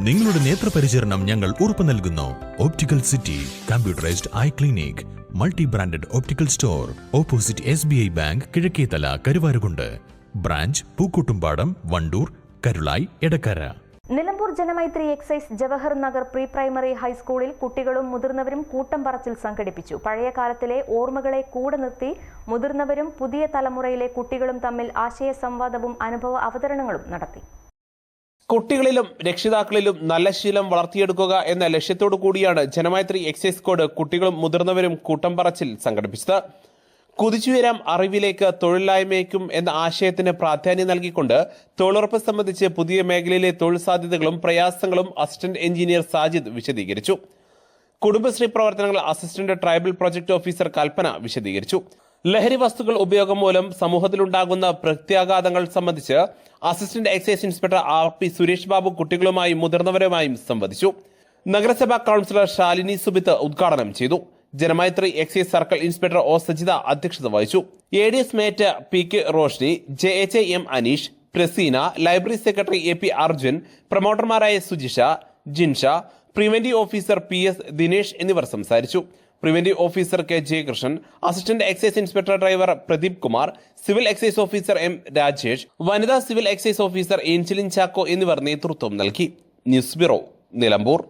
നിങ്ങളുടെ നേത്രപരിചരണം ഞങ്ങൾ ഉറപ്പു നൽകുന്നു. Optical city computerized eye clinic, multi branded optical store, opposite SBI bank, Kizhakkethala, Karuvarakundu. Branch Pookkottumpadam, Wandoor, Karulai, Edakkara. Nilambur Janamaithri excise Jawahar Nagar pre primary ഹൈസ്കൂളിൽ കുട്ടികളും മുതിർന്നവരും കൂട്ടം പറച്ചിൽ സംഘടിപ്പിച്ചു. പഴയ കാലത്തിലെ ഓർമ്മകളെ കൂടെ നിർത്തി മുതിർന്നവരും പുതിയ തലമുറയിലെ കുട്ടികളും തമ്മിൽ ആശയ സംവാദവും അനുഭവ അവതരണങ്ങളും നടത്തി. കുട്ടികളിലും രക്ഷിതാക്കളിലും നല്ല ശീലം വളർത്തിയെടുക്കുക എന്ന ലക്ഷ്യത്തോടു കൂടിയാണ് ജനമൈത്രി എക്സൈസ് സ്ക്വാഡ് കുട്ടികളും മുതിർന്നവരും കൂട്ടം പറച്ചിൽ സംഘടിപ്പിച്ചത്. കുതിച്ചുയരാം അറിവിലേക്ക് തൊഴിലില്ലായ്മയ്ക്കും എന്ന ആശയത്തിന് പ്രാധാന്യം നൽകിക്കൊണ്ട് തൊഴിലുറപ്പ് സംബന്ധിച്ച് പുതിയ മേഖലയിലെ തൊഴിൽ സാധ്യതകളും പ്രയാസങ്ങളും അസിസ്റ്റന്റ് എഞ്ചിനീയർ സാജിദ് വിശദീകരിച്ചു. കുടുംബശ്രീ പ്രവർത്തനങ്ങൾ assistant tribal project officer Kalpana വിശദീകരിച്ചു. ലഹരി വസ്തുക്കൾ ഉപയോഗം മൂലം സമൂഹത്തിലുണ്ടാകുന്ന പ്രത്യാഘാതങ്ങൾ സംബന്ധിച്ച് assistant excise inspector RP Suresh Babu കുട്ടികളുമായും മുതിർന്നവരുമായും സംവദിച്ചു. നഗരസഭാ കൌൺസിലർ ശാലിനി സുബിത്ത് ഉദ്ഘാടനം ചെയ്തു. Janamaithri excise circle inspector O Sajitha അധ്യക്ഷത വഹിച്ചു. ADS mate PK Roshni, JHM Aneesh, Praseena, library secretary AP Arjun, പ്രൊമോട്ടർമാരായ Sujisha, Jinsha, preventive officer PS Dinesh എന്നിവർ സംസാരിച്ചു. Preventive officer K Jayakrishnan, assistant excise inspector driver Pradeep Kumar, civil excise officer M Rajesh, വനിതാ civil excise officer Angeline Chacko എന്നിവർ നേതൃത്വം നൽകി. News bureau, Nilambur.